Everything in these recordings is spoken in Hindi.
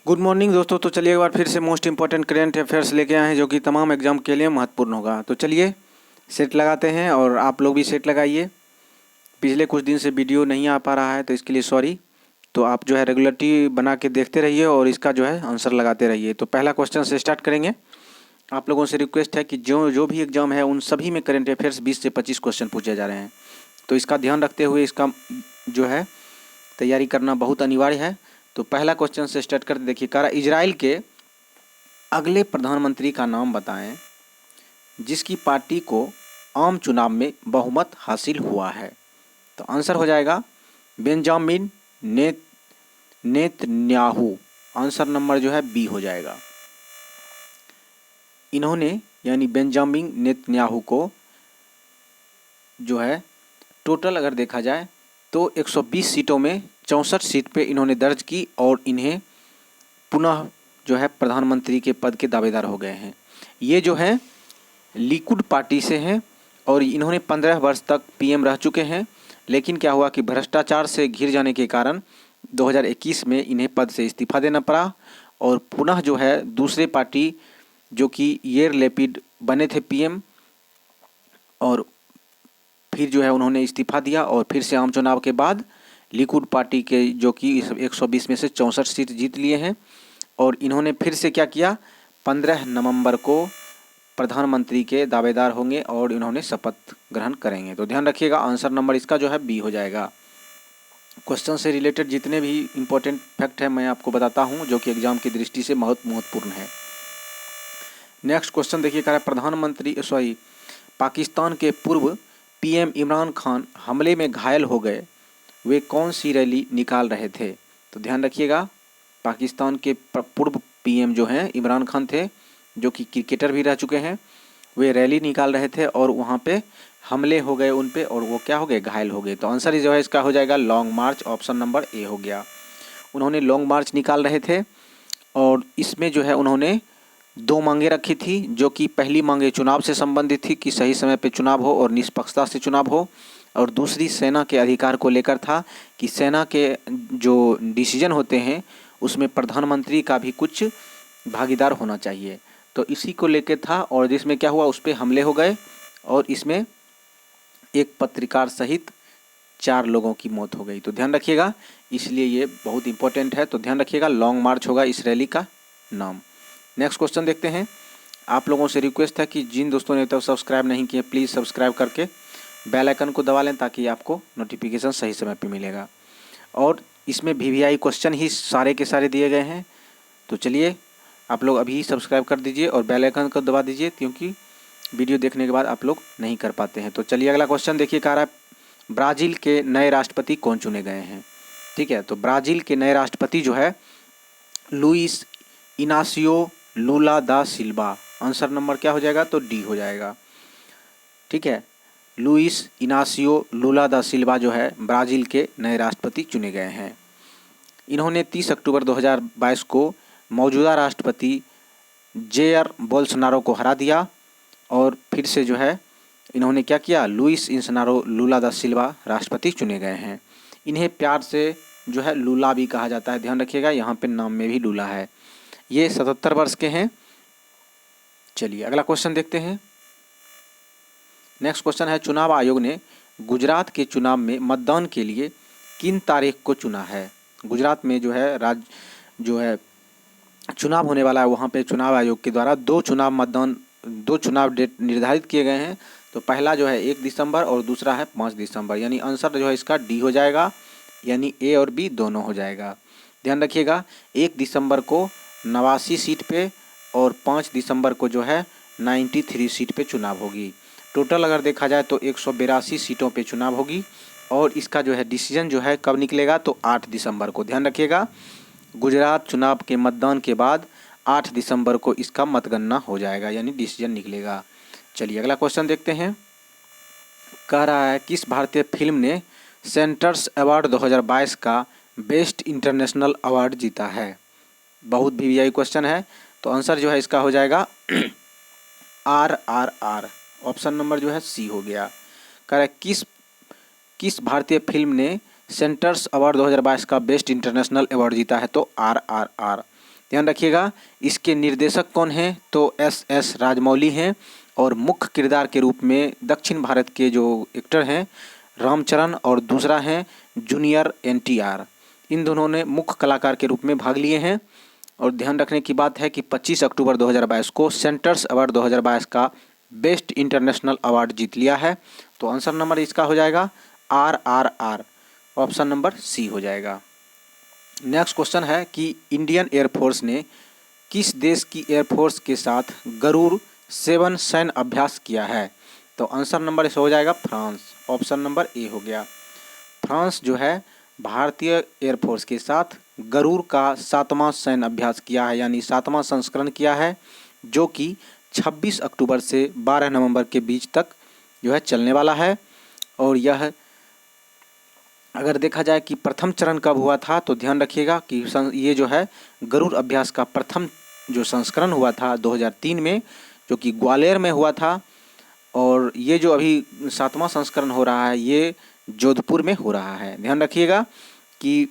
गुड मॉर्निंग दोस्तों। तो चलिए एक बार फिर से मोस्ट इंपॉर्टेंट करेंट अफेयर्स लेके आए हैं जो कि तमाम एग्जाम के लिए महत्वपूर्ण होगा। तो चलिए सेट लगाते हैं और आप लोग भी सेट लगाइए। पिछले कुछ दिन से वीडियो नहीं आ पा रहा है तो इसके लिए सॉरी। तो आप जो है रेगुलरिटी बना के देखते रहिए और इसका जो है आंसर लगाते रहिए। तो पहला क्वेश्चन से स्टार्ट करेंगे। आप लोगों से रिक्वेस्ट है कि जो भी एग्जाम है उन सभी में करेंट अफेयर्स 20 से 25 क्वेश्चन पूछे जा रहे हैं। तो इसका ध्यान रखते हुए इसका जो है तैयारी करना बहुत अनिवार्य है। तो पहला क्वेश्चन से स्टार्ट करते देखिए। कह रहा इजराइल के अगले प्रधानमंत्री का नाम बताएं जिसकी पार्टी को आम चुनाव में बहुमत हासिल हुआ है। तो आंसर हो जाएगा बेंजामिन नेतन्याहू। आंसर नंबर जो है बी हो जाएगा। इन्होंने यानी बेंजामिन नेतन्याहू को जो है टोटल अगर देखा जाए तो 120 सीटों में 64 सीट पे इन्होंने दर्ज की और इन्हें पुनः जो है प्रधानमंत्री के पद के दावेदार हो गए हैं। ये जो है लिकुड पार्टी से हैं और इन्होंने 15 वर्ष तक पीएम रह चुके हैं। लेकिन क्या हुआ कि भ्रष्टाचार से घिर जाने के कारण 2021 में इन्हें पद से इस्तीफा देना पड़ा और पुनः जो है दूसरे पार्टी जो कि येर लेपिड बने थे पीएम और फिर जो है उन्होंने इस्तीफा दिया और फिर से आम चुनाव के बाद लिकुड पार्टी के जो कि 120 में से 64 सीट जीत लिए हैं और इन्होंने फिर से क्या किया 15 नवंबर को प्रधानमंत्री के दावेदार होंगे और इन्होंने शपथ ग्रहण करेंगे। तो ध्यान रखिएगा आंसर नंबर इसका जो है बी हो जाएगा। क्वेश्चन से रिलेटेड जितने भी इम्पोर्टेंट फैक्ट है मैं आपको बताता हूँ जो कि एग्जाम की दृष्टि से बहुत महत्वपूर्ण है। नेक्स्ट क्वेश्चन देखिए। कह रहा है पाकिस्तान के पूर्व पीएम इमरान खान हमले में घायल हो गए, वे कौन सी रैली निकाल रहे थे। तो ध्यान रखिएगा पाकिस्तान के पूर्व पीएम जो हैं इमरान खान थे जो कि क्रिकेटर भी रह चुके हैं। वे रैली निकाल रहे थे और वहाँ पे हमले हो गए उन पे और वो क्या हो गए घायल हो गए। तो आंसर जो है इसका हो जाएगा long March. Option number A हो गया। उन्होंने लॉन्ग मार्च निकाल रहे थे और इसमें जो है उन्होंने दो मांगे रखी थी जो कि पहली मांगे चुनाव से संबंधित थी कि सही समय पे चुनाव हो और निष्पक्षता से चुनाव हो और दूसरी सेना के अधिकार को लेकर था कि सेना के जो डिसीजन होते हैं उसमें प्रधानमंत्री का भी कुछ भागीदार होना चाहिए। तो इसी को लेकर था और जिसमें क्या हुआ उस पर हमले हो गए और इसमें एक पत्रकार सहित 4 लोगों की मौत हो गई। तो ध्यान रखिएगा इसलिए ये बहुत इंपॉर्टेंट है। तो ध्यान रखिएगा लॉन्ग मार्च होगा इस रैली का नाम। नेक्स्ट क्वेश्चन देखते हैं। आप लोगों से रिक्वेस्ट है कि जिन दोस्तों ने तब सब्सक्राइब नहीं किए प्लीज़ सब्सक्राइब करके बेल आइकन को दबा लें ताकि आपको नोटिफिकेशन सही समय पे मिलेगा। और इसमें वीवीआई क्वेश्चन ही सारे के सारे दिए गए हैं। तो चलिए आप लोग अभी सब्सक्राइब कर दीजिए और बेल आइकन को दबा दीजिए क्योंकि वीडियो देखने के बाद आप लोग नहीं कर पाते हैं। तो चलिए अगला क्वेश्चन देखिए। कह रहा है ब्राज़ील के नए राष्ट्रपति कौन चुने गए हैं। ठीक है, तो ब्राज़ील के नए राष्ट्रपति जो है लुइस इनासियो लूला दा सिल्वा। आंसर नंबर क्या हो जाएगा तो डी हो जाएगा। ठीक है, लुइस इनासियो लूला दा सिल्वा जो है ब्राज़ील के नए राष्ट्रपति चुने गए हैं। इन्होंने 30 अक्टूबर 2022 को मौजूदा राष्ट्रपति जेयर बोल्सोनारो को हरा दिया और फिर से जो है इन्होंने क्या किया लुइस इनासियो लूला दा सिल्वा राष्ट्रपति चुने गए हैं। इन्हें प्यार से जो है लूला भी कहा जाता है। ध्यान रखिएगा यहाँ पे नाम में भी लूला है। ये 77 वर्ष के हैं। चलिए अगला क्वेश्चन देखते हैं। नेक्स्ट क्वेश्चन है चुनाव आयोग ने गुजरात के चुनाव में मतदान के लिए किन तारीख को चुना है। गुजरात में जो है चुनाव होने वाला है वहाँ पे चुनाव आयोग के द्वारा दो चुनाव डेट निर्धारित किए गए हैं। तो पहला जो है 1 दिसंबर और दूसरा है 5 दिसंबर। यानी आंसर जो है इसका डी हो जाएगा यानी ए और बी दोनों हो जाएगा। ध्यान रखिएगा 1 दिसंबर को 89 सीट पे और 5 दिसंबर को जो है 93 सीट पे चुनाव होगी। टोटल अगर देखा जाए तो 182 सीटों पे चुनाव होगी और इसका जो है डिसीजन जो है कब निकलेगा तो 8 दिसंबर को। ध्यान रखिएगा गुजरात चुनाव के मतदान के बाद 8 दिसंबर को इसका मतगणना हो जाएगा यानी डिसीजन निकलेगा। चलिए अगला क्वेश्चन देखते हैं। कह रहा है किस भारतीय फिल्म ने सेंटर्स अवार्ड 2022 का बेस्ट इंटरनेशनल अवार्ड जीता है। बहुत वीवीआई क्वेश्चन है। तो आंसर जो है इसका हो जाएगा RRR। ऑप्शन नंबर जो है सी हो गया। कह रहा है किस भारतीय फिल्म ने सेंटर्स अवार्ड 2022 का बेस्ट इंटरनेशनल अवार्ड जीता है तो RRR। ध्यान रखिएगा। इसके निर्देशक कौन हैं? तो एस राजमौली हैं और मुख्य किरदार के रूप में दक्षिण भारत के जो एक्टर हैं रामचरण और दूसरा हैं जूनियर NTR। इन दोनों ने मुख्य कलाकार के रूप में भाग लिए हैं। और ध्यान रखने की बात है कि 25 अक्टूबर 2022 को सेंटर्स अवार्ड 2022 का बेस्ट इंटरनेशनल अवार्ड जीत लिया है। तो आंसर नंबर इसका हो जाएगा RRR, ऑप्शन नंबर सी हो जाएगा। नेक्स्ट क्वेश्चन है कि इंडियन एयरफोर्स ने किस देश की एयरफोर्स के साथ गरुड़ 7 सैन्य अभ्यास किया है? तो आंसर नंबर इस हो जाएगा फ्रांस, ऑप्शन नंबर ए हो गया। फ्रांस जो है भारतीय एयरफोर्स के साथ गरुड़ का 7वां सैन्य अभ्यास किया है, यानी 7वां संस्करण किया है, जो कि 26 अक्टूबर से 12 नवंबर के बीच तक जो है चलने वाला है। और यह अगर देखा जाए कि प्रथम चरण कब हुआ था, तो ध्यान रखिएगा कि ये जो है गरुड़ अभ्यास का प्रथम जो संस्करण हुआ था 2003 में, जो कि ग्वालियर में हुआ था। और ये जो अभी 7वां संस्करण हो रहा है ये जोधपुर में हो रहा है। ध्यान रखिएगा कि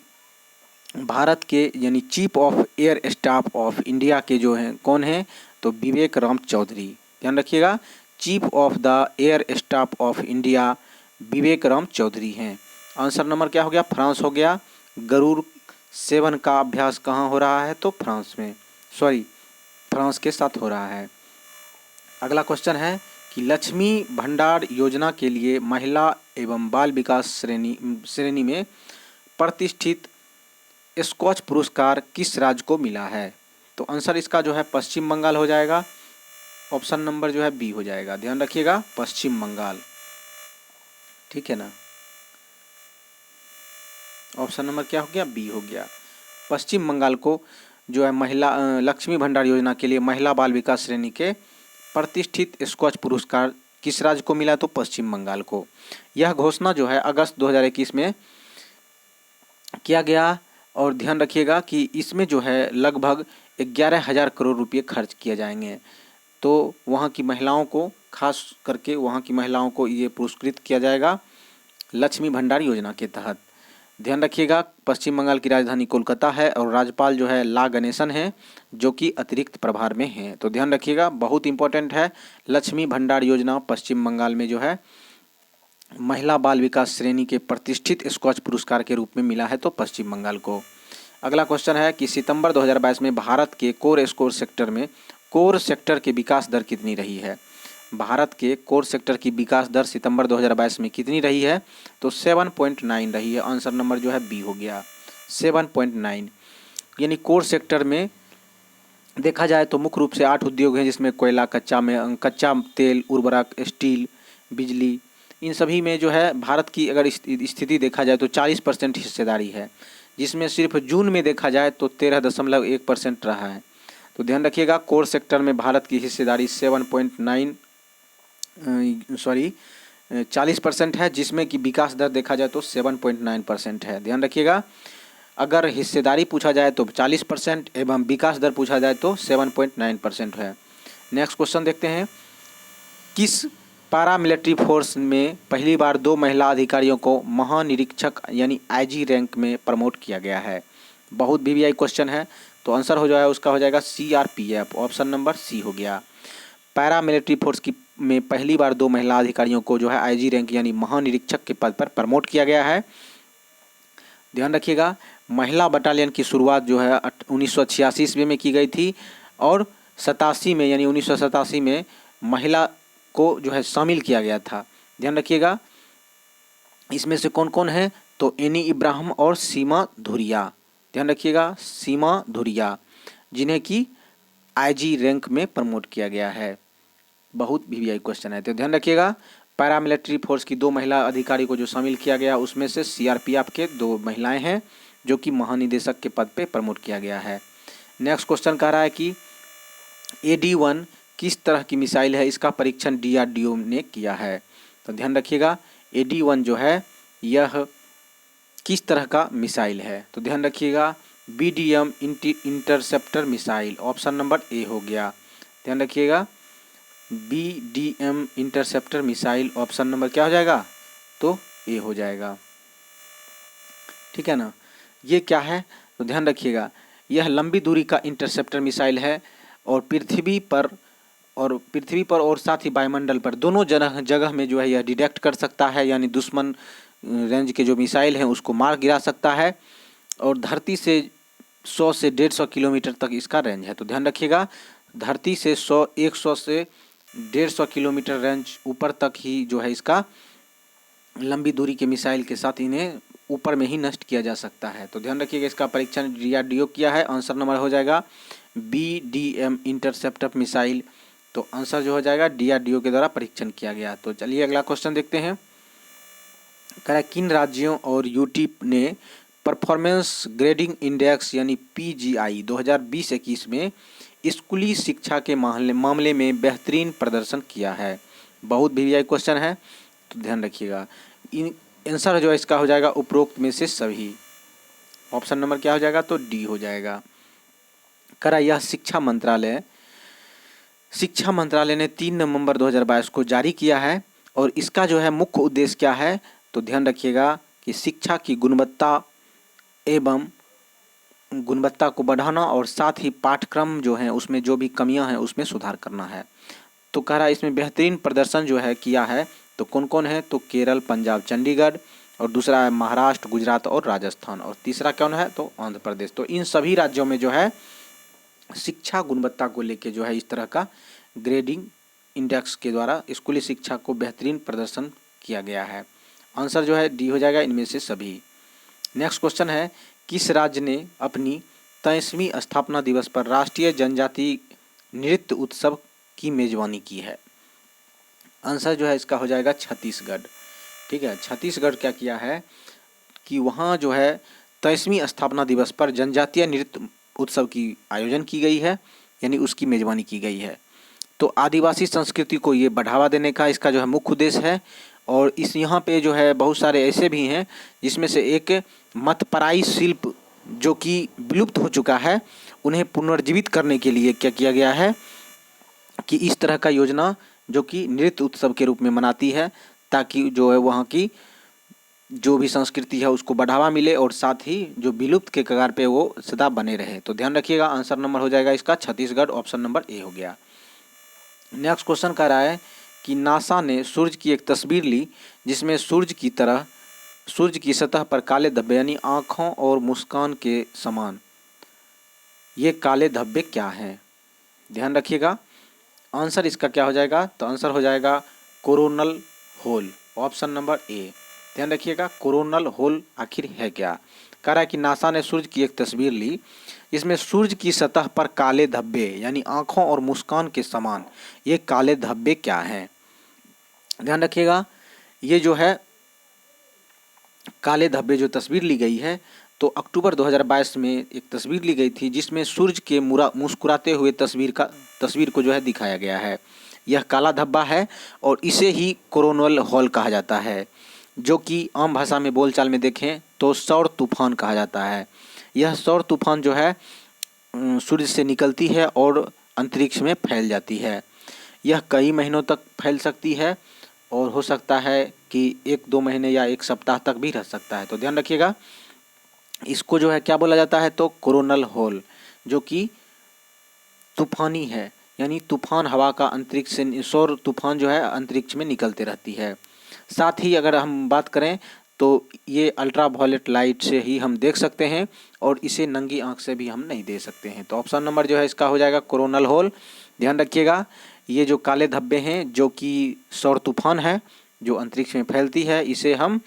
भारत के यानी chief of air staff of India के जो हैं कौन हैं? तो विवेक राम चौधरी। ध्यान रखिएगा, chief of the air staff of India Vivek Ram Chaudhary हैं। आंसर नंबर क्या हो गया? फ्रांस हो गया। गरुड़ 7 का अभ्यास कहाँ हो रहा है? तो फ्रांस में, फ्रांस के साथ हो रहा है। अगला क्वेश्चन है कि लक्ष्मी भंडार योजना के लिए महिला एवं बाल विकास श्रेणी में प्रतिष्ठित स्कॉच पुरस्कार किस राज्य को मिला है? तो आंसर इसका जो है पश्चिम बंगाल हो जाएगा, ऑप्शन नंबर जो है बी हो जाएगा। ध्यान रखिएगा, पश्चिम बंगाल, ठीक है ना। ऑप्शन नंबर क्या हो गया? बी हो गया। पश्चिम बंगाल को जो है महिला लक्ष्मी भंडार योजना के लिए महिला बाल विकास श्रेणी के प्रतिष्ठित स्कॉच पुरस्कार किस राज्य को मिला? तो पश्चिम बंगाल को। यह घोषणा जो है अगस्त 2021 में किया गया। और ध्यान रखिएगा कि इसमें जो है लगभग 11,000 करोड़ रुपये खर्च किए जाएंगे। तो वहाँ की महिलाओं को, खास करके वहाँ की महिलाओं को ये पुरस्कृत किया जाएगा लक्ष्मी भंडार योजना के तहत। ध्यान रखिएगा, पश्चिम बंगाल की राजधानी कोलकाता है और राज्यपाल जो है ला गणेशन है, जो कि अतिरिक्त प्रभार में हैं। तो ध्यान रखिएगा, बहुत इंपॉर्टेंट है। लक्ष्मी भंडार योजना पश्चिम बंगाल में जो है महिला बाल विकास श्रेणी के प्रतिष्ठित स्कॉच पुरस्कार के रूप में मिला है, तो पश्चिम बंगाल को। अगला क्वेश्चन है कि सितंबर 2022 में भारत के कोर सेक्टर के विकास दर कितनी रही है? भारत के कोर सेक्टर की विकास दर सितंबर 2022 में कितनी रही है? तो 7.9 रही है। आंसर नंबर जो है बी हो गया, 7.9। यानी कोर सेक्टर में देखा जाए तो मुख्य रूप से 8 उद्योग हैं, जिसमें कोयला, कच्चा तेल, उर्वरक, स्टील, बिजली, इन सभी में जो है भारत की अगर स्थिति देखा जाए तो 40% हिस्सेदारी है, जिसमें सिर्फ जून में देखा जाए तो 13.1% रहा है। तो ध्यान रखिएगा, कोर सेक्टर में भारत की हिस्सेदारी 40% है, जिसमें कि विकास दर देखा जाए तो 7.9% है। ध्यान रखिएगा, अगर हिस्सेदारी पूछा जाए तो 40% एवं विकास दर पूछा जाए तो 7.9% है। नेक्स्ट क्वेश्चन देखते हैं, किस पैरामिलिट्री फोर्स में पहली बार 2 महिला अधिकारियों को महानिरीक्षक यानी IG रैंक में प्रमोट किया गया है? बहुत VVI क्वेश्चन है, तो आंसर हो जाएगा उसका हो जाएगा CRPF, ऑप्शन नंबर सी हो गया। पैरामिलिट्री फोर्स में पहली बार 2 महिला अधिकारियों को जो है IG रैंक यानी महानिरीक्षक के पद पर प्रमोट किया गया है। ध्यान रखिएगा, महिला बटालियन की शुरुआत जो है 1986 ईस्वी में की गई थी और 87 में यानी 1987 में महिला को जो है शामिल किया गया था। ध्यान रखिएगा, इसमें से कौन कौन है? तो एनी इब्राहिम और सीमा धुरिया। ध्यान रखिएगा, सीमा धुरिया, जिन्हें कि IG रैंक में प्रमोट किया गया है। बहुत VVI क्वेश्चन है, तो ध्यान रखिएगा, पैरामिलिट्री फोर्स की 2 महिला अधिकारी को जो शामिल किया गया उसमें से CRPF के 2 महिलाएं हैं, जो कि महानिदेशक के पद पे प्रमोट किया गया है। नेक्स्ट क्वेश्चन कह रहा है कि AD-1 किस तरह की मिसाइल है? इसका परीक्षण DRDO ने किया है। तो ध्यान रखिएगा, AD-1 जो है यह किस तरह का मिसाइल है? तो ध्यान रखिएगा, BDM interceptor missile, option number A हो गया। ध्यान रखिएगा, BDM interceptor missile, option number क्या हो जाएगा? तो ए हो जाएगा, ठीक है ना। ये क्या है? तो ध्यान रखिएगा, यह लंबी दूरी का इंटरसेप्टर मिसाइल है और पृथ्वी पर और साथ ही वायुमंडल पर दोनों जगह में जो है यह डिटेक्ट कर सकता है, यानी दुश्मन रेंज के जो मिसाइल हैं उसको मार गिरा सकता है। और धरती से 100 से 150 किलोमीटर तक इसका रेंज है। तो ध्यान रखिएगा, धरती से 100 से 150 किलोमीटर रेंज ऊपर तक ही जो है इसका लंबी दूरी के मिसाइल के साथ इन्हें ऊपर में ही नष्ट किया जा सकता है। तो ध्यान रखिएगा, इसका परीक्षण DRDO किया है। आंसर नंबर हो जाएगा BDM इंटरसेप्टर मिसाइल। तो आंसर जो हो जाएगा DRDO के द्वारा परीक्षण किया गया। तो चलिए अगला क्वेश्चन देखते हैं। कह रहा है किन राज्यों और यूटी ने परफॉर्मेंस ग्रेडिंग इंडेक्स यानी PGI 2020-21 में स्कूली शिक्षा के मामले में बेहतरीन प्रदर्शन किया है। बहुत VVI क्वेश्चन है, तो ध्यान रखिएगा। आंसर जो है इसका हो जाएगा उपरोक्त में से सभी। ऑप्शन नंबर क्या हो जाएगा, तो डी हो जाएगा। करा यह शिक्षा मंत्रालय ने 3 नवंबर 2022 को जारी किया है और इसका जो है मुख्य उद्देश्य क्या है, तो ध्यान रखिएगा कि शिक्षा की गुणवत्ता को बढ़ाना और साथ ही पाठ्यक्रम जो है उसमें जो भी कमियां हैं उसमें सुधार करना है। तो कह रहा है इसमें बेहतरीन प्रदर्शन जो है किया है, तो कौन कौन है, तो केरल, पंजाब, चंडीगढ़, और दूसरा है महाराष्ट्र, गुजरात और राजस्थान, और तीसरा कौन है, तो आंध्र प्रदेश। तो इन सभी राज्यों में जो है शिक्षा गुणवत्ता को लेके जो है इस तरह का ग्रेडिंग इंडेक्स के द्वारा स्कूली शिक्षा को बेहतरीन प्रदर्शन किया गया है। आंसर जो है डी हो जाएगा इनमें से सभी। नेक्स्ट क्वेश्चन है किस राज्य ने अपनी 23वीं स्थापना दिवस पर राष्ट्रीय जनजाति नृत्य उत्सव की मेजबानी की है। आंसर जो है इसका हो जाएगा छत्तीसगढ़। ठीक है, छत्तीसगढ़ क्या किया है कि वहाँ जो है 23वीं स्थापना दिवस पर जनजातीय नृत्य उत्सव की आयोजन की गई है, यानी उसकी मेजबानी की गई है। तो आदिवासी संस्कृति को ये बढ़ावा देने का इसका जो है मुख्य उद्देश्य है। और इस यहाँ पे जो है बहुत सारे ऐसे भी हैं जिसमें से एक मतपराई शिल्प जो कि विलुप्त हो चुका है, उन्हें पुनर्जीवित करने के लिए क्या किया गया है कि इस तरह का योजना जो कि नृत्य उत्सव के रूप में मनाती है, ताकि जो है वहाँ की जो भी संस्कृति है उसको बढ़ावा मिले और साथ ही जो विलुप्त के कगार पे वो सदा बने रहे। तो ध्यान रखिएगा, आंसर नंबर हो जाएगा इसका छत्तीसगढ़, ऑप्शन नंबर ए हो गया। नेक्स्ट क्वेश्चन कह रहा है कि नासा ने सूर्य की एक तस्वीर ली जिसमें सूर्य की सतह पर काले धब्बे यानी आँखों और मुस्कान के समान ये काले धब्बे क्या हैं। ध्यान रखिएगा, आंसर इसका क्या हो जाएगा, तो आंसर हो जाएगा coronal hole, option number A. ध्यान रखिएगा, कोरोनल होल आखिर है क्या। कह रहा है कि नासा ने सूर्य की एक तस्वीर ली इसमें सूर्य की सतह पर काले धब्बे यानी आँखों और मुस्कान के समान ये काले धब्बे क्या हैं। ध्यान रखिएगा, ये जो है काले धब्बे जो तस्वीर ली गई है, तो अक्टूबर 2022 में एक तस्वीर ली गई थी जिसमें सूर्य के मुस्कुराते हुए तस्वीर को जो है दिखाया गया है। यह काला धब्बा है और इसे ही कोरोनल हॉल कहा जाता है, जो कि आम भाषा में बोलचाल में देखें तो सौर तूफान कहा जाता है। यह सौर तूफान जो है सूर्य से निकलती है और अंतरिक्ष में फैल जाती है। यह कई महीनों तक फैल सकती है और हो सकता है कि 1-2 महीने या 1 सप्ताह तक भी रह सकता है। तो ध्यान रखिएगा, इसको जो है क्या बोला जाता है, तो कोरोनल होल, जो कि तूफानी है, यानी तूफान हवा का अंतरिक्ष से सौर तूफान जो है अंतरिक्ष में निकलते रहती है। साथ ही अगर हम बात करें तो ये अल्ट्रा वायलेट लाइट से ही हम देख सकते हैं और इसे नंगी आंख से भी हम नहीं देख सकते हैं। तो ऑप्शन नंबर जो है इसका हो जाएगा कोरोनल होल। ध्यान रखिएगा, ये जो काले धब्बे हैं जो कि सौर तूफान है जो अंतरिक्ष में फैलती है, इसे हम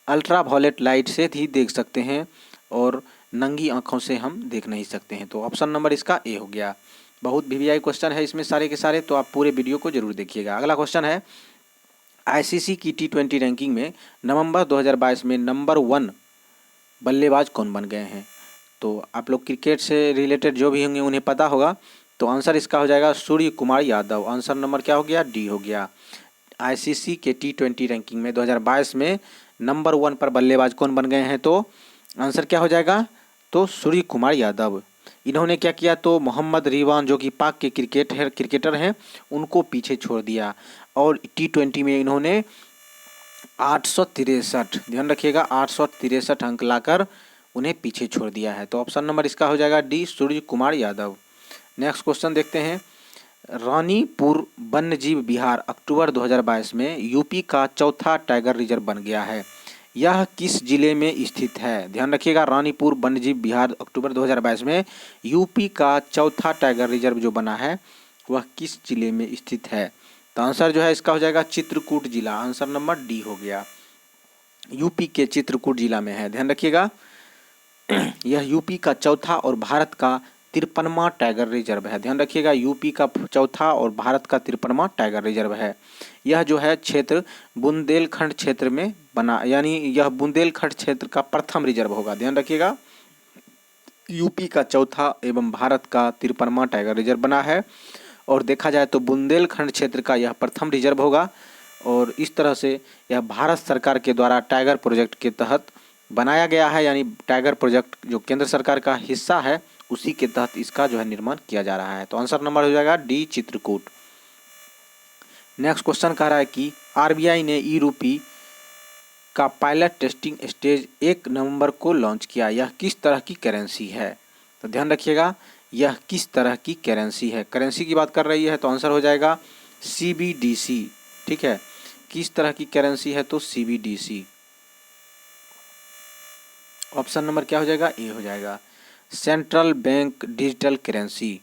अल्ट्रा वायलेट लाइट से ही देख सकते हैं और नंगी आंखों से हम देख नहीं सकते हैं। तो ऑप्शन नंबर इसका ए हो गया। बहुत VVI क्वेश्चन है इसमें सारे के सारे, तो आप पूरे वीडियो को जरूर देखिएगा। अगला क्वेश्चन है ICC की T20 रैंकिंग में नवंबर 2022 में नंबर 1 बल्लेबाज कौन बन गए हैं। तो आप लोग क्रिकेट से रिलेटेड जो भी होंगे उन्हें पता होगा। तो आंसर इसका हो जाएगा सूर्य कुमार यादव। आंसर नंबर क्या हो गया, डी हो गया। ICC के T20 रैंकिंग में 2022 में नंबर 1 पर बल्लेबाज कौन बन गए हैं, तो आंसर क्या हो जाएगा, तो सूर्य कुमार यादव। इन्होंने क्या किया, तो मोहम्मद रिजवान जो कि पाक के क्रिकेटर हैं उनको पीछे छोड़ दिया और T20 में इन्होंने 863, ध्यान रखिएगा 863 अंक लाकर उन्हें पीछे छोड़ दिया है। तो ऑप्शन नंबर इसका हो जाएगा D, Surya Kumar Yadav. Next question देखते हैं। रानीपुर वन्यजीव विहार अक्टूबर 2022 में यूपी का चौथा टाइगर रिजर्व बन गया है। यह किस जिले में स्थित है? ध्यान रखिएगा, रानीपुर वन्यजीव विहार अक्टूबर 2022 में यूपी का चौथा टाइगर रिजर्व जो बना है वह किस जिले में स्थित है? तो आंसर जो है इसका हो जाएगा चित्रकूट जिला। आंसर नंबर डी हो गया, यूपी के चित्रकूट जिला में है। ध्यान रखिएगा, यह यूपी का चौथा और भारत का 53वां टाइगर रिजर्व है। ध्यान रखिएगा, यूपी का चौथा और भारत का 53वां टाइगर रिजर्व है। यह जो है क्षेत्र बुंदेलखंड क्षेत्र में बना, यानी यह बुंदेलखंड क्षेत्र का प्रथम रिजर्व होगा। ध्यान रखिएगा, यूपी का चौथा एवं भारत का 53वां टाइगर रिजर्व बना है और देखा जाए तो बुंदेलखंड क्षेत्र का यह प्रथम रिजर्व होगा। और इस तरह से यह भारत सरकार के द्वारा टाइगर प्रोजेक्ट के तहत बनाया गया है, यानी टाइगर प्रोजेक्ट जो केंद्र सरकार का हिस्सा है उसी के तहत इसका जो है निर्माण किया जा रहा है। तो आंसर नंबर हो जाएगा डी, चित्रकूट। नेक्स्ट क्वेश्चन कह रहा है कि आरबीआई ने ई रूपी का पायलट टेस्टिंग स्टेज 1 नवंबर को लॉन्च किया। यह किस तरह की करेंसी है? तो ध्यान रखिएगा, यह किस तरह की करेंसी है? करेंसी की बात कर रही है तो आंसर हो जाएगा CBDC। ठीक है, किस तरह की करेंसी है? तो CBDC। ऑप्शन नंबर क्या हो जाएगा? ए हो जाएगा, सेंट्रल बैंक डिजिटल करेंसी।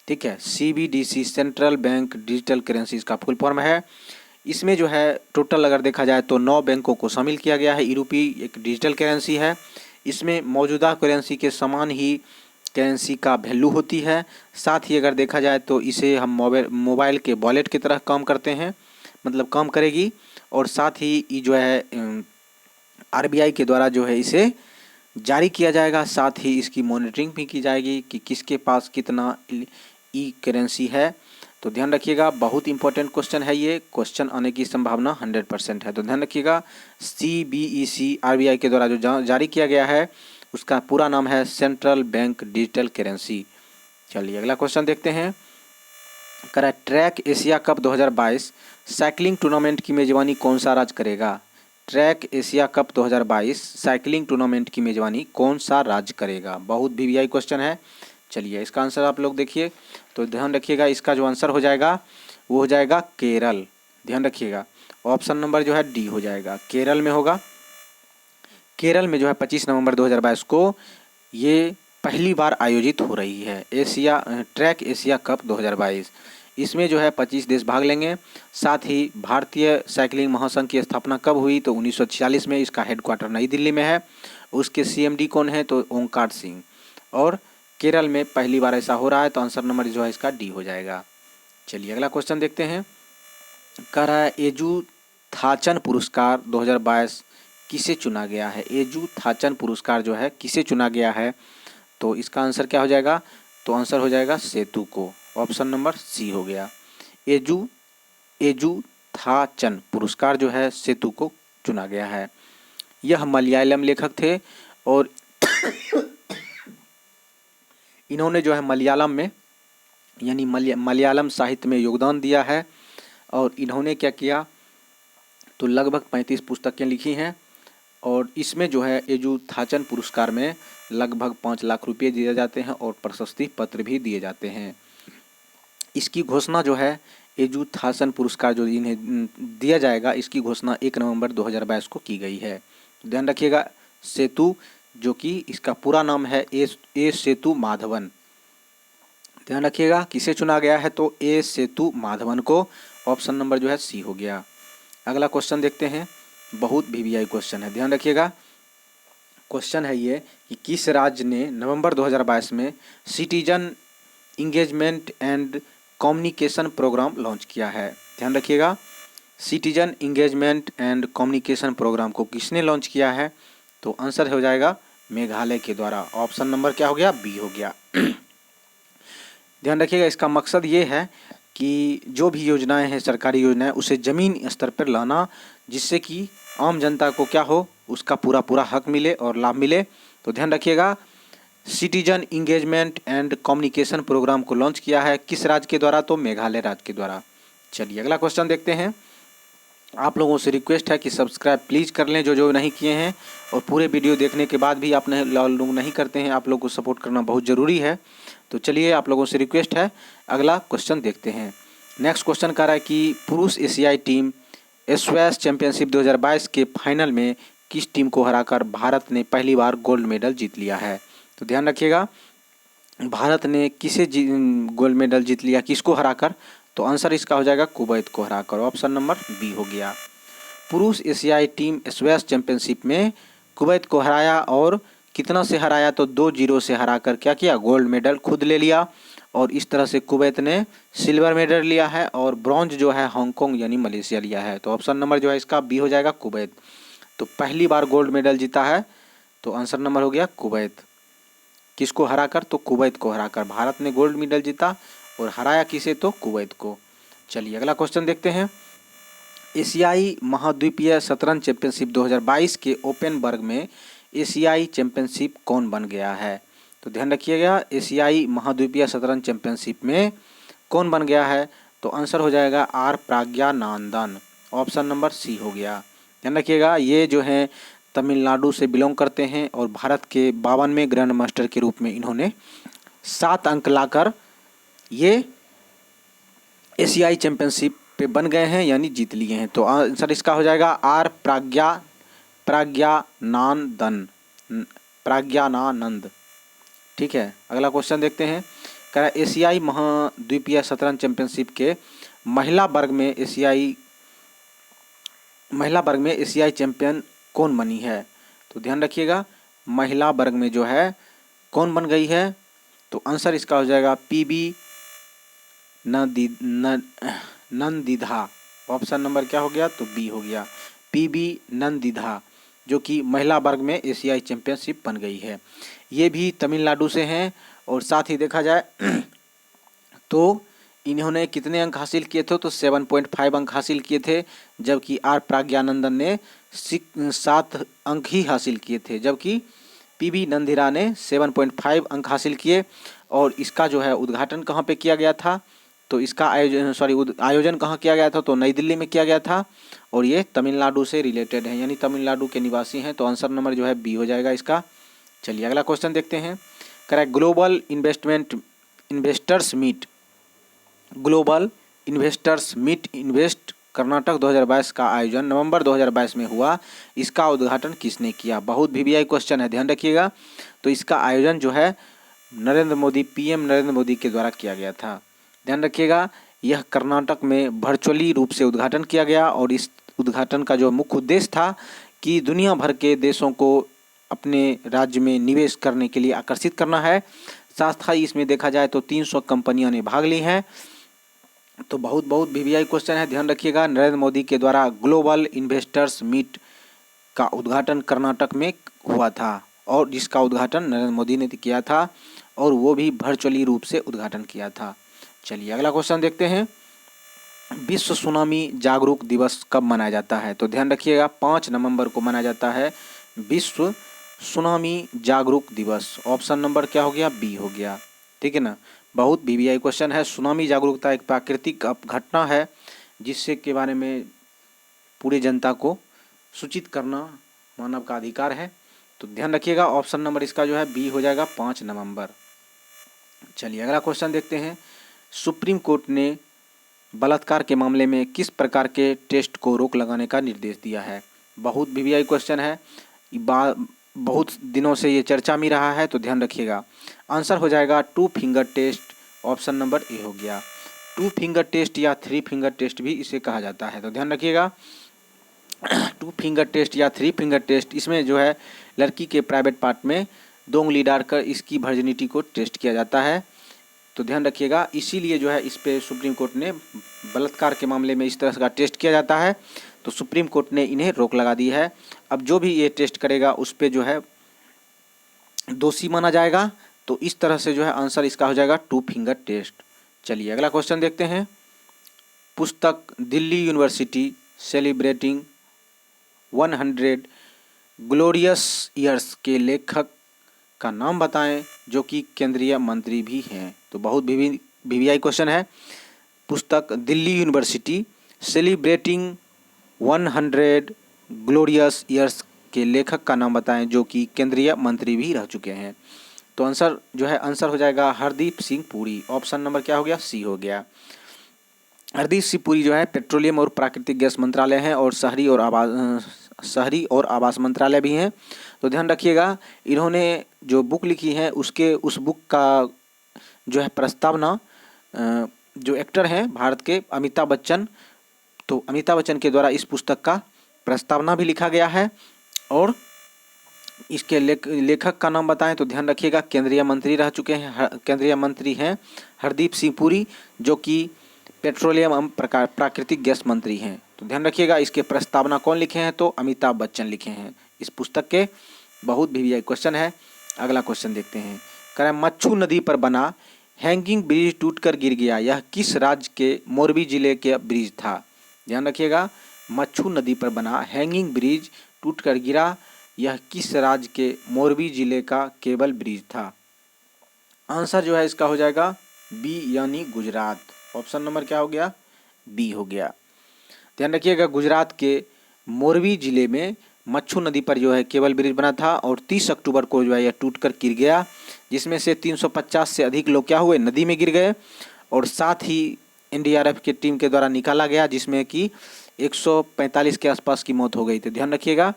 ठीक है, CBDC central bank digital currency इसका फुल फॉर्म है। इसमें जो है टोटल अगर देखा जाए तो 9 बैंकों को शामिल किया गया है। ई रूपी एक डिजिटल करेंसी है, इसमें मौजूदा करेंसी के समान ही करेंसी का वैल्यू होती है। साथ ही अगर देखा जाए तो इसे हम मोबाइल के वॉलेट की तरह काम करते हैं, मतलब काम करेगी। और साथ ही ये जो है आरबीआई के द्वारा जो है इसे जारी किया जाएगा। साथ ही इसकी मॉनिटरिंग भी की जाएगी कि किसके पास कितना ई करेंसी है। तो ध्यान रखिएगा, बहुत इंपॉर्टेंट क्वेश्चन है ये, क्वेश्चन आने की संभावना 100% है। तो ध्यान रखिएगा, CBEC आरबीआई के द्वारा जो जारी किया गया है उसका पूरा नाम है सेंट्रल बैंक डिजिटल करेंसी। चलिए अगला क्वेश्चन देखते हैं। करा track Asia cup 2022 cycling tournament की मेजबानी कौन सा राज्य करेगा? Track Asia cup 2022 cycling tournament की मेजबानी कौन सा राज्य करेगा? बहुत VVI क्वेश्चन है। चलिए इसका आंसर आप लोग देखिए, तो ध्यान रखिएगा इसका जो आंसर हो जाएगा वो हो जाएगा केरल। ध्यान रखिएगा, ऑप्शन नंबर जो है डी हो जाएगा, केरल में होगा। केरल में जो है 25 नवंबर 2022 को ये पहली बार आयोजित हो रही है ट्रैक एशिया कप 2022। इसमें जो है 25 देश भाग लेंगे। साथ ही भारतीय साइकिलिंग महासंघ की स्थापना कब हुई? तो 1946 में। इसका हेडक्वार्टर नई दिल्ली में है। उसके CMD कौन है? तो ओंकार सिंह। और केरल में पहली बार ऐसा हो रहा है, तो आंसर नंबर जो है इसका डी हो जाएगा। चलिए अगला क्वेश्चन देखते हैं। कह रहा है एजू थाचन पुरस्कार 2022 किसे चुना गया है? एजू थाचन पुरस्कार जो है किसे चुना गया है? तो इसका आंसर क्या हो जाएगा? तो आंसर हो जाएगा सेतु को। ऑप्शन नंबर सी हो गया, एजू थाचन पुरस्कार जो है सेतु को चुना गया है। यह मलयालम लेखक थे और इन्होंने जो है मलयालम में यानी मलयालम साहित्य में योगदान दिया है। और इन्होंने क्या किया? तो लगभग 35 पुस्तकें लिखी हैं और इसमें जो है एजू थाचन पुरस्कार में लगभग 5 लाख रुपये दिए जाते हैं और प्रशस्ति पत्र भी दिए जाते हैं। इसकी घोषणा जो है एजू थाचन पुरस्कार जो इन्हें दिया जाएगा, इसकी घोषणा 1 नवंबर 2022 को की गई है। ध्यान रखिएगा, सेतु जो कि इसका पूरा नाम है ए सेतु माधवन। ध्यान रखिएगा किसे चुना गया है? तो ए सेतु माधवन को। ऑप्शन नंबर जो है सी हो गया। अगला क्वेश्चन देखते हैं, बहुत VVI क्वेश्चन है। ध्यान रखिएगा, क्वेश्चन है ये कि किस राज्य ने नवंबर 2022 में citizen engagement and communication programme launch किया है? ध्यान रखिएगा, citizen engagement and communication programme को किसने लॉन्च किया है? तो आंसर हो जाएगा मेघालय के द्वारा। ऑप्शन नंबर क्या हो गया? बी हो गया। ध्यान रखिएगा, इसका मकसद ये है कि जो भी योजनाएं हैं, सरकारी योजनाएं, उसे ज़मीन स्तर पर लाना, जिससे कि आम जनता को क्या हो, उसका पूरा पूरा हक मिले और लाभ मिले। तो ध्यान रखिएगा, citizen engagement and communication programme को लॉन्च किया है किस राज्य के द्वारा? तो मेघालय राज्य के द्वारा। चलिए अगला क्वेश्चन देखते हैं। आप लोगों से रिक्वेस्ट है कि सब्सक्राइब प्लीज़ कर लें जो जो नहीं किए हैं, और पूरे वीडियो देखने के बाद भी आप लोग नहीं करते हैं। आप लोग को सपोर्ट करना बहुत ज़रूरी है। तो चलिए आप लोगों से रिक्वेस्ट है, अगला क्वेश्चन देखते हैं। नेक्स्ट क्वेश्चन कह रहा है कि पुरुष एशियाई टीम एशवेस चैंपियनशिप 2022 के फाइनल में किस टीम को हराकर भारत ने पहली बार गोल्ड मेडल जीत लिया है। तो ध्यान रखिएगा, भारत ने किसे गोल्ड मेडल जीत लिया, किसको हराकर। तो आंसर इसका हो जाएगा कुवैत को हराकर। ऑप्शन नंबर बी हो गया। पुरुष एशियाई टीम एशवेस चैंपियनशिप में कुवैत को हराया, और कितना से हराया, तो 2-0 से हराकर क्या किया, गोल्ड मेडल खुद ले लिया। और इस तरह से कुवैत ने सिल्वर मेडल लिया है, और ब्रॉन्ज जो है हांगकांग यानी मलेशिया लिया है। तो ऑप्शन नंबर जो है इसका बी हो जाएगा, कुवैत। तो पहली बार गोल्ड मेडल जीता है, तो आंसर नंबर हो गया कुवैत। किसको हराकर, तो कुवैत को हराकर भारत ने गोल्ड मेडल जीता, और हराया किसे, तो कुवैत को। चलिए अगला क्वेश्चन देखते हैं। एशियाई महाद्वीपीय शतरंज चैंपियनशिप 2022 के ओपन वर्ग में एशियाई चैंपियनशिप कौन बन गया है। तो ध्यान रखिएगा, एशियाई महाद्वीपीय शतरंज चैंपियनशिप में कौन बन गया है। तो आंसर हो जाएगा R Praggnanandhaa. Option number C हो गया। ध्यान रखिएगा, ये जो हैं तमिलनाडु से बिलोंग करते हैं, और भारत के 52वें ग्रैंड मास्टर के रूप में इन्होंने 7 अंक लाकर ये एशियाई चैंपियनशिप पे बन गए हैं, यानी जीत लिए हैं। तो आंसर इसका हो जाएगा आर प्रज्ञानानंद। ठीक है, अगला क्वेश्चन देखते हैं। कह रहा है एशियाई महाद्वीपीय शतरंज चैंपियनशिप के महिला वर्ग में एशियाई चैंपियन कौन बनी है। तो ध्यान रखिएगा, महिला वर्ग में जो है कौन बन गई है। तो आंसर इसका हो जाएगा पीबी नंदिधा। ऑप्शन नंबर क्या हो गया, तो बी हो गया, पीबी नंदिधा, जो कि महिला वर्ग में एशियाई चैंपियनशिप बन गई है। ये भी तमिलनाडु से हैं, और साथ ही देखा जाए तो इन्होंने कितने अंक हासिल किए थे, तो 7.5 अंक हासिल किए थे, जबकि आर प्रज्ञानंदन ने 7 अंक ही हासिल किए थे, जबकि पीबी नंदिरा ने 7.5 अंक हासिल किए। और इसका जो है उद्घाटन कहाँ पे किया गया था, तो इसका आयोजन कहाँ किया गया था, तो नई दिल्ली में किया गया था। और ये तमिलनाडु से रिलेटेड है, यानी तमिलनाडु के निवासी हैं। तो आंसर नंबर जो है बी हो जाएगा इसका। चलिए अगला क्वेश्चन देखते हैं। कह रहा है global investors meet invest Karnataka 2022 का आयोजन नवंबर 2022 में हुआ। इसका उद्घाटन किसने किया। बहुत वीवीआई क्वेश्चन है, ध्यान रखिएगा। तो इसका आयोजन जो है पीएम नरेंद्र मोदी के द्वारा किया गया था। ध्यान रखिएगा, यह कर्नाटक में वर्चुअली रूप से उद्घाटन किया गया, और इस उद्घाटन का जो मुख्य उद्देश्य था कि दुनिया भर के देशों को अपने राज्य में निवेश करने के लिए आकर्षित करना है। साथ ही इसमें देखा जाए तो 300 कंपनियों ने भाग ली हैं। तो बहुत वीवीआई क्वेश्चन है, ध्यान रखिएगा। नरेंद्र मोदी के द्वारा ग्लोबल इन्वेस्टर्स मीट का उद्घाटन कर्नाटक में हुआ था, और जिसका उद्घाटन नरेंद्र मोदी ने किया था, और वो भी वर्चुअली रूप से उद्घाटन किया था। चलिए अगला क्वेश्चन देखते हैं। विश्व सुनामी जागरूक दिवस कब मनाया जाता है। तो ध्यान रखिएगा, 5 नवंबर को मनाया जाता है विश्व सुनामी जागरूक दिवस। ऑप्शन नंबर क्या हो गया, बी हो गया। ठीक है ना, बहुत वीवीआई क्वेश्चन है। सुनामी जागरूकता एक प्राकृतिक घटना है, जिससे के बारे में पूरे जनता को सूचित करना मानव का अधिकार है। तो ध्यान रखिएगा, ऑप्शन नंबर इसका जो है बी हो जाएगा, 5 नवंबर। चलिए अगला क्वेश्चन देखते हैं। सुप्रीम कोर्ट ने बलात्कार के मामले में किस प्रकार के टेस्ट को रोक लगाने का निर्देश दिया है। बहुत वीवीआई क्वेश्चन है, बहुत दिनों से ये चर्चा में रहा है। तो ध्यान रखिएगा, आंसर हो जाएगा 2 finger test. Option number A हो गया। 2 फिंगर टेस्ट या 3 फिंगर टेस्ट भी इसे कहा जाता है। तो ध्यान रखिएगा, 2 फिंगर टेस्ट या 3 फिंगर टेस्ट, इसमें जो है लड़की के प्राइवेट पार्ट में 2 उंगली डालकर इसकी वर्जिनिटी को टेस्ट किया जाता है। तो ध्यान रखिएगा, इसीलिए जो है इस पे सुप्रीम कोर्ट ने बलात्कार के मामले में इस तरह का टेस्ट किया जाता है। तो सुप्रीम कोर्ट ने इन्हें रोक लगा दी है। अब जो भी ये टेस्ट करेगा उस पे जो है दोषी माना जाएगा। तो इस तरह से जो है आंसर इसका हो जाएगा 2 फिंगर टेस्ट। चलिए अगला क्वेश्चन देखते हैं। पुस्तक Delhi university celebrating 100 glorious years के लेखक का नाम बताएं, जो कि केंद्रीय मंत्री भी हैं। तो बहुत वीवीआई क्वेश्चन है। पुस्तक Delhi university celebrating 100 glorious years के लेखक का नाम बताएं जो कि केंद्रीय मंत्री भी रह चुके हैं। तो आंसर हो जाएगा हरदीप सिंह पुरी। ऑप्शन नंबर क्या हो गया? सी हो गया। हरदीप सिंह पुरी जो है पेट्रोलियम और प्राकृतिक गैस मंत्रालय हैं और शहरी और आवास मंत्रालय भी हैं। तो ध्यान रखिएगा, इन्होंने जो बुक लिखी है उस बुक का जो है प्रस्तावना जो एक्टर हैं भारत के अमिताभ बच्चन, तो अमिताभ बच्चन के द्वारा इस पुस्तक का प्रस्तावना भी लिखा गया है। और इसके लेखक का नाम बताएं तो ध्यान रखिएगा केंद्रीय मंत्री रह चुके हैं, केंद्रीय मंत्री हैं हरदीप सिंह पुरी जो कि पेट्रोलियम एवं प्राकृतिक गैस मंत्री हैं। तो ध्यान रखिएगा इसके प्रस्तावना कौन लिखे हैं? तो अमिताभ बच्चन लिखे हैं इस पुस्तक के। बहुत भी क्वेश्चन है। अगला क्वेश्चन देखते हैं। कह रहा है मच्छू नदी पर बना हैंगिंग ब्रिज टूटकर गिर गया, यह किस राज्य के मोरबी जिले के ब्रिज था? ध्यान रखिएगा, मच्छू नदी पर बना हैंगिंग ब्रिज टूटकर गिरा, यह किस राज्य के मोरबी जिले का केबल ब्रिज था? आंसर जो है इसका हो जाएगा बी यानी गुजरात। ऑप्शन नंबर क्या हो गया? बी हो गया। ध्यान रखिएगा गुजरात के मोरबी जिले में मच्छू नदी पर जो है केबल ब्रिज बना था और 30 अक्टूबर को जो है यह टूटकर गिर गया, जिसमें से 350 से अधिक लोग क्या हुए? नदी में गिर गए। और साथ ही एनडीआरएफ की टीम के द्वारा निकाला गया, जिसमें कि 145 के आसपास की मौत हो गई थी। ध्यान रखिएगा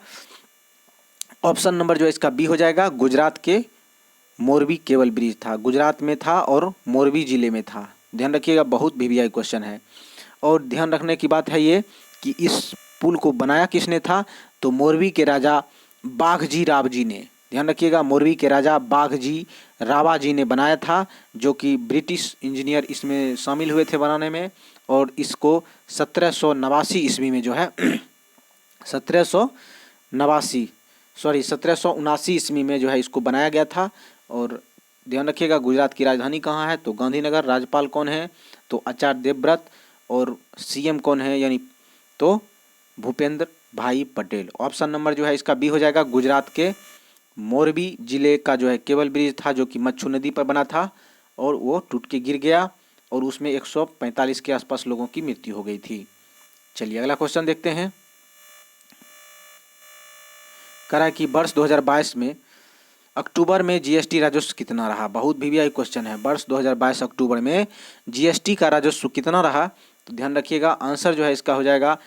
ऑप्शन नंबर जो है इसका बी हो जाएगा। गुजरात के मोरबी केबल ब्रिज था, गुजरात में था और मोरबी जिले में था। ध्यान रखिएगा बहुत वीवीआई क्वेश्चन है। और ध्यान रखने की बात है ये कि इस पुल को बनाया किसने था? तो मोरबी के राजा बाघजी राव जी ने। ध्यान रखिएगा मोरबी के राजा बाघजी रावा जी ने बनाया था, जो कि ब्रिटिश इंजीनियर इसमें शामिल हुए थे बनाने में। और इसको 1789 ईस्वी में जो है 1779 ईस्वी में जो है इसको बनाया गया था। और ध्यान रखिएगा गुजरात की राजधानी कहाँ है? तो गांधीनगर। राज्यपाल कौन है? तो आचार्य देवव्रत। और सीएम कौन है? यानी तो भूपेंद्र भाई पटेल। ऑप्शन नंबर जो है इसका बी हो जाएगा। गुजरात के मोरबी जिले का जो है केबल ब्रिज था जो कि मच्छू नदी पर बना था और वो टूट के गिर गया और उसमें 145 के आसपास लोगों की मृत्यु हो गई थी। चलिए अगला क्वेश्चन देखते हैं। कह रहा है कि वर्ष 2022 में अक्टूबर में जीएसटी राजस्व कितना रहा? बहुत वीवीआई क्वेश्चन है। वर्ष 2022 अक्टूबर में जीएसटी का राजस्व कितना रहा? तो ध्यान रखिएगा आंसर जो है इसका हो जाएगा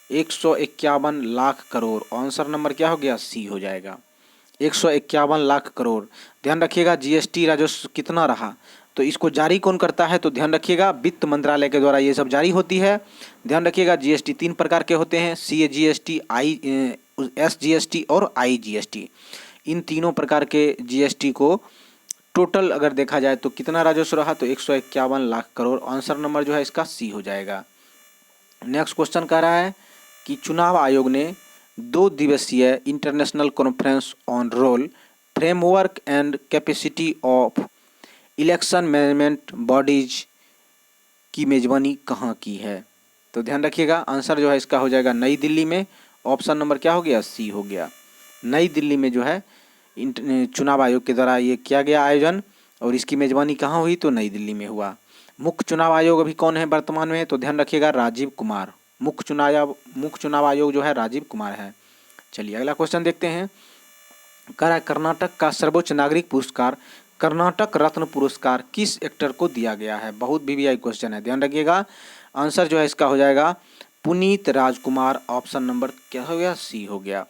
151 लाख करोड़। आंसर नंबर क्या हो गया? सी हो जाएगा 151 लाख करोड़। ध्यान रखिएगा जीएसटी राजस्व कितना रहा, तो इसको जारी कौन करता है? तो ध्यान रखिएगा वित्त मंत्रालय के द्वारा ये सब जारी होती है। ध्यान रखिएगा जीएसटी 3 प्रकार के होते हैं, सीएजीएसटी, एसजीएसटी और आईजीएसटी। इन तीनों प्रकार के जीएसटी को टोटल अगर देखा जाए तो कितना राजस्व रहा? तो 151 लाख करोड़। आंसर नंबर जो है इसका सी हो जाएगा। नेक्स्ट क्वेश्चन कह रहा है कि चुनाव आयोग ने 2 दिवसीय international conference on roll, framework and capacity of election management bodies की मेजबानी कहाँ की है? तो ध्यान रखिएगा आंसर जो है इसका हो जाएगा नई दिल्ली में। ऑप्शन नंबर क्या हो गया? सी हो गया। नई दिल्ली में जो है चुनाव आयोग के द्वारा ये किया गया आयोजन और इसकी मेजबानी कहाँ हुई? तो नई दिल्ली में हुआ। मुख्य चुनाव आयोग अभी कौन है वर्तमान में? तो ध्यान रखिएगा राजीव कुमार। मुख्य चुनाव आयोग जो है राजीव कुमार है। चलिए अगला क्वेश्चन देखते हैं। कह रहा है कर्नाटक का सर्वोच्च नागरिक पुरस्कार कर्नाटक रत्न पुरस्कार किस एक्टर को दिया गया है? बहुत वीवीआई क्वेश्चन है, ध्यान रखिएगा। आंसर जो है इसका हो जाएगा पुनीत राजकुमार। ऑप्शन नंबर क्या हो गया? सी हो गया।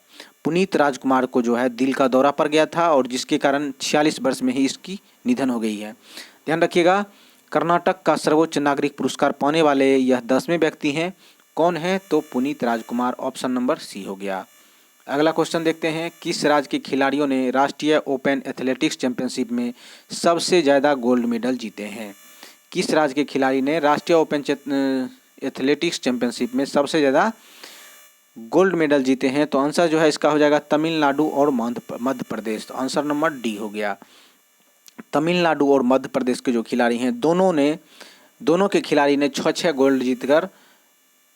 पुनीत राजकुमार को जो है दिल का दौरा पड़ गया था और जिसके कारण 46 वर्ष में ही इसकी निधन हो गई है। ध्यान रखिएगा कर्नाटक का सर्वोच्च नागरिक पुरस्कार पाने वाले यह 10वें व्यक्ति हैं। कौन है? तो पुनीत राजकुमार। ऑप्शन नंबर सी हो गया। अगला क्वेश्चन देखते हैं। किस राज्य के खिलाड़ियों ने राष्ट्रीय ओपन एथलेटिक्स चैंपियनशिप में सबसे ज़्यादा गोल्ड मेडल जीते हैं? किस राज्य के खिलाड़ी ने राष्ट्रीय ओपन एथलेटिक्स चैंपियनशिप में सबसे ज़्यादा गोल्ड मेडल जीते हैं? तो आंसर जो है इसका हो जाएगा तमिलनाडु और मध्य प्रदेश। तो आंसर नंबर डी हो गया। तमिलनाडु और मध्य प्रदेश के जो खिलाड़ी हैं दोनों के खिलाड़ी ने 6 गोल्ड जीतकर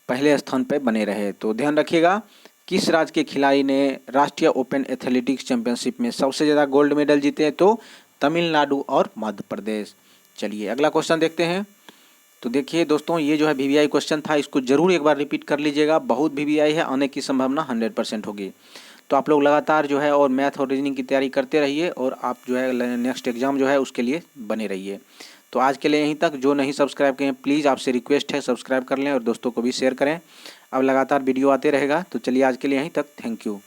पहले स्थान पर बने रहे। तो ध्यान रखिएगा किस राज्य के खिलाड़ी ने राष्ट्रीय ओपन एथलेटिक्स चैंपियनशिप में सबसे ज़्यादा गोल्ड मेडल जीते हैं? तो तमिलनाडु और मध्य प्रदेश। चलिए अगला क्वेश्चन देखते हैं। तो देखिए दोस्तों, ये जो है VVI क्वेश्चन था, इसको ज़रूर एक बार रिपीट कर लीजिएगा। बहुत VVI है, आने की संभावना 100% होगी। तो आप लोग लगातार जो है और मैथ और रीजनिंग की तैयारी करते रहिए और आप जो है नेक्स्ट एग्ज़ाम जो है उसके लिए बने रहिए। तो आज के लिए यहीं तक। जो नहीं सब्सक्राइब किए प्लीज़ आपसे रिक्वेस्ट है सब्सक्राइब कर लें और दोस्तों को भी शेयर करें। अब लगातार वीडियो आते रहेगा। तो चलिए आज के लिए यहीं तक। Thank you.